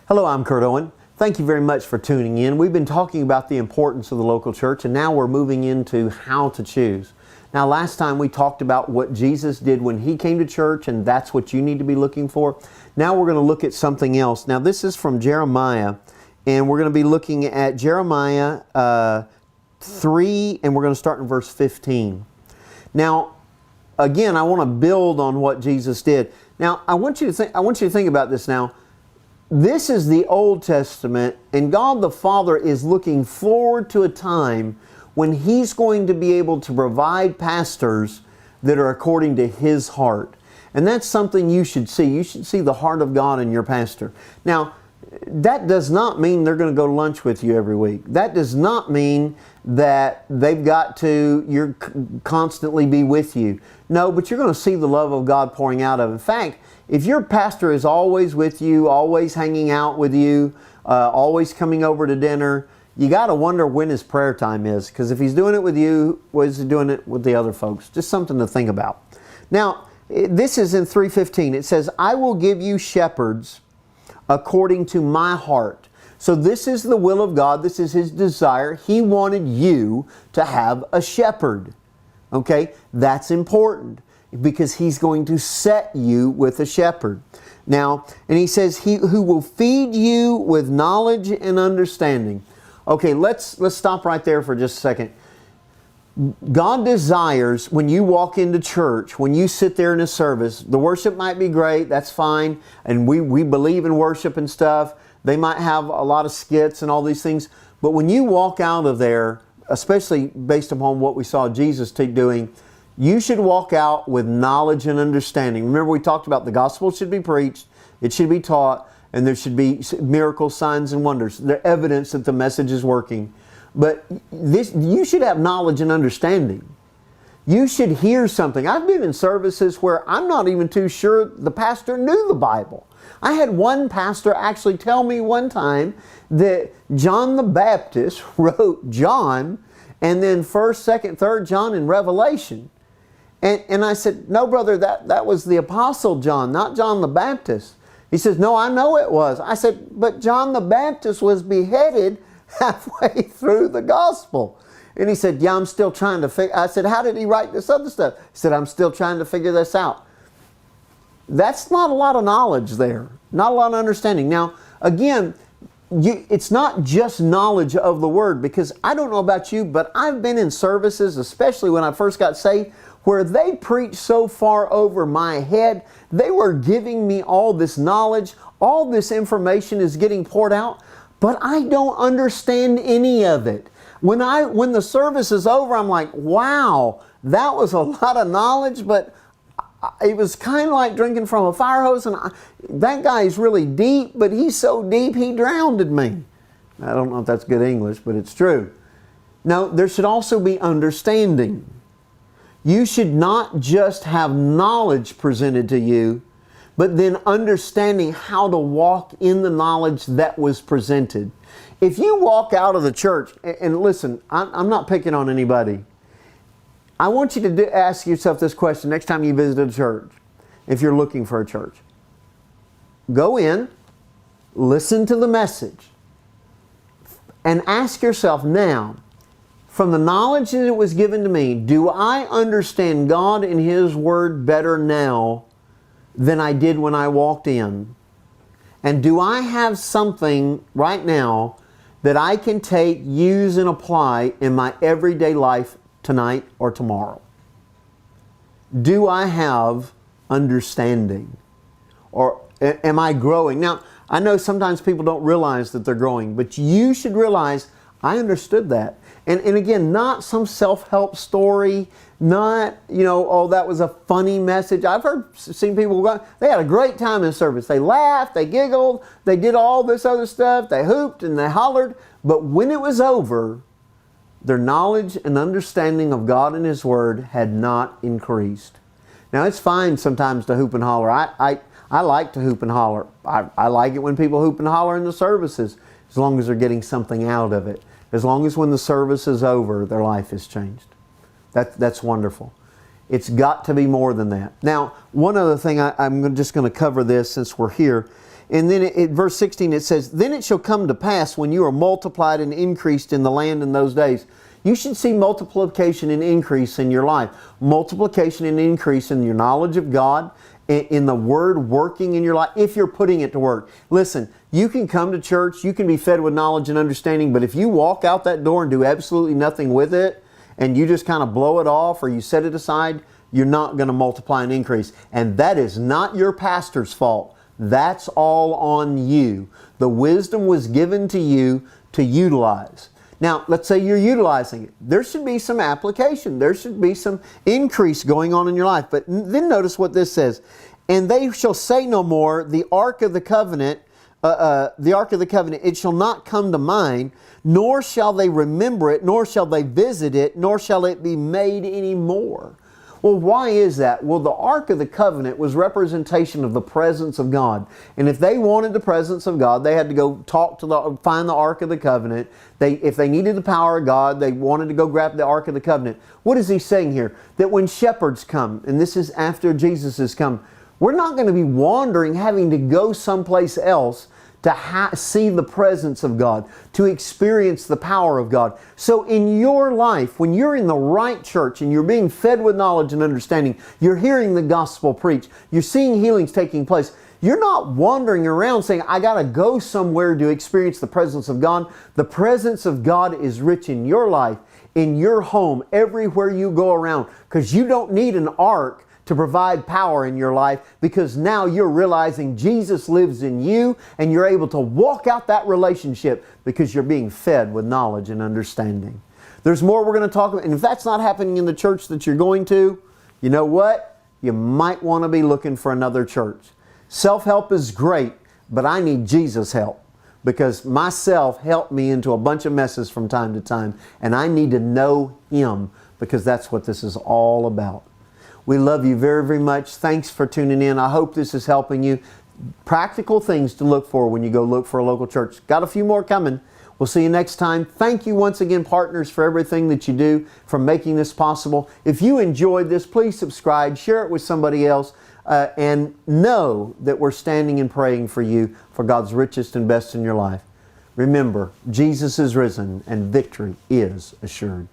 Hello, I'm Kurt Owen. Thank you very much for tuning in. We've been talking about the importance of the local church, and now we're moving into how to choose. Now, last time we talked about what Jesus did when He came to church, and that's what you need to be looking for. Now we're going to look at something else. Now, this is from Jeremiah, and we're going to be looking at Jeremiah 3, and we're going to start in verse 15. Now, again, I want to build on what Jesus did. Now, I want you to think about this now. This is the Old Testament, and God the Father is looking forward to a time when He's going to be able to provide pastors that are according to His heart. And that's something you should see. You should see the heart of God in your pastor. Now, that does not mean they're going to go to lunch with you every week. That does not mean that they've got to constantly be with you. No, but you're going to see the love of God pouring out of it. In fact, if your pastor is always with you, always hanging out with you, always coming over to dinner, you got to wonder when his prayer time is. Because if he's doing it with you, what is he doing it with the other folks? Just something to think about. Now, this is in 3:15. It says, I will give you shepherds according to my heart. So this is the will of God. This is His desire. He wanted you to have a shepherd. Okay? That's important, because He's going to set you with a shepherd. Now, and He says, He who will feed you with knowledge and understanding. Okay, let's stop right there for just a second. God desires, when you walk into church, when you sit there in a service, the worship might be great, that's fine, and we believe in worship and stuff. They might have a lot of skits and all these things, but when you walk out of there, especially based upon what we saw Jesus doing, you should walk out with knowledge and understanding. Remember, we talked about the gospel should be preached, it should be taught, and there should be miracles, signs, and wonders. They're evidence that the message is working. But you should have knowledge and understanding. You should hear something. I've been in services where I'm not even too sure the pastor knew the Bible. I had one pastor actually tell me one time that John the Baptist wrote John, and then 1st, 2nd, 3rd John in Revelation. And I said, no, brother, that was the Apostle John, not John the Baptist. He says, no, I know it was. I said, but John the Baptist was beheaded halfway through the gospel. And he said, yeah, I'm still trying to figure. I said, how did he write this other stuff? He said, I'm still trying to figure this out. That's not a lot of knowledge there. Not a lot of understanding. Now, again, it's not just knowledge of the Word, because I don't know about you, but I've been in services, especially when I first got saved, where they preached so far over my head. They were giving me all this knowledge. All this information is getting poured out, but I don't understand any of it. When the service is over, I'm like, wow, that was a lot of knowledge, but it was kind of like drinking from a fire hose, and that guy's really deep, but he's so deep he drowned me. I don't know if that's good English, but it's true. Now, there should also be understanding. You should not just have knowledge presented to you, but then understanding how to walk in the knowledge that was presented. If you walk out of the church, and listen, I'm not picking on anybody. I want you to ask yourself this question next time you visit a church, if you're looking for a church. Go in, listen to the message, and ask yourself now, from the knowledge that it was given to me, do I understand God and His Word better now than I did when I walked in? And do I have something right now that I can take, use, and apply in my everyday life tonight or tomorrow? Do I have understanding? Or am I growing? Now, I know sometimes people don't realize that they're growing, but you should realize, I understood that. And again, not some self-help story, not, oh, that was a funny message. I've seen people go, they had a great time in service. They laughed, they giggled, they did all this other stuff, they hooped and they hollered. But when it was over, their knowledge and understanding of God and His Word had not increased. Now, it's fine sometimes to hoop and holler. I like to hoop and holler. I like it when people hoop and holler in the services, as long as they're getting something out of it. As long as when the service is over, their life is changed. That's wonderful. It's got to be more than that. Now, one other thing, I'm just going to cover this since we're here, And then verse 16 it says, then it shall come to pass when you are multiplied and increased in the land in those days. You should see multiplication and increase in your life. Multiplication and increase in your knowledge of God, in the Word working in your life, if you're putting it to work. Listen, you can come to church, you can be fed with knowledge and understanding, but if you walk out that door and do absolutely nothing with it, and you just kind of blow it off or you set it aside, you're not going to multiply and increase. And that is not your pastor's fault. That's all on you. The wisdom was given to you to utilize. Now, let's say you're utilizing it. There should be some application. There should be some increase going on in your life. But then notice what this says. And they shall say no more, the ark of the covenant, it shall not come to mind, nor shall they remember it, nor shall they visit it, nor shall it be made any more. Well, why is that? Well, the Ark of the Covenant was representation of the presence of God. And if they wanted the presence of God, they had to go find the Ark of the Covenant. If they needed the power of God, they wanted to go grab the Ark of the Covenant. What is he saying here? That when shepherds come, and this is after Jesus has come, we're not going to be wandering, having to go someplace else to see the presence of God, to experience the power of God. So in your life, when you're in the right church and you're being fed with knowledge and understanding, you're hearing the gospel preached, you're seeing healings taking place, you're not wandering around saying, I got to go somewhere to experience the presence of God. The presence of God is rich in your life, in your home, everywhere you go around, because you don't need an ark to provide power in your life, because now you're realizing Jesus lives in you and you're able to walk out that relationship because you're being fed with knowledge and understanding. There's more we're going to talk about, and if that's not happening in the church that you're going to, you know what? You might want to be looking for another church. Self-help is great, but I need Jesus' help, because myself helped me into a bunch of messes from time to time, and I need to know Him, because that's what this is all about. We love you very, very much. Thanks for tuning in. I hope this is helping you. Practical things to look for when you go look for a local church. Got a few more coming. We'll see you next time. Thank you once again, partners, for everything that you do, for making this possible. If you enjoyed this, please subscribe, share it with somebody else, and know that we're standing and praying for you for God's richest and best in your life. Remember, Jesus is risen and victory is assured.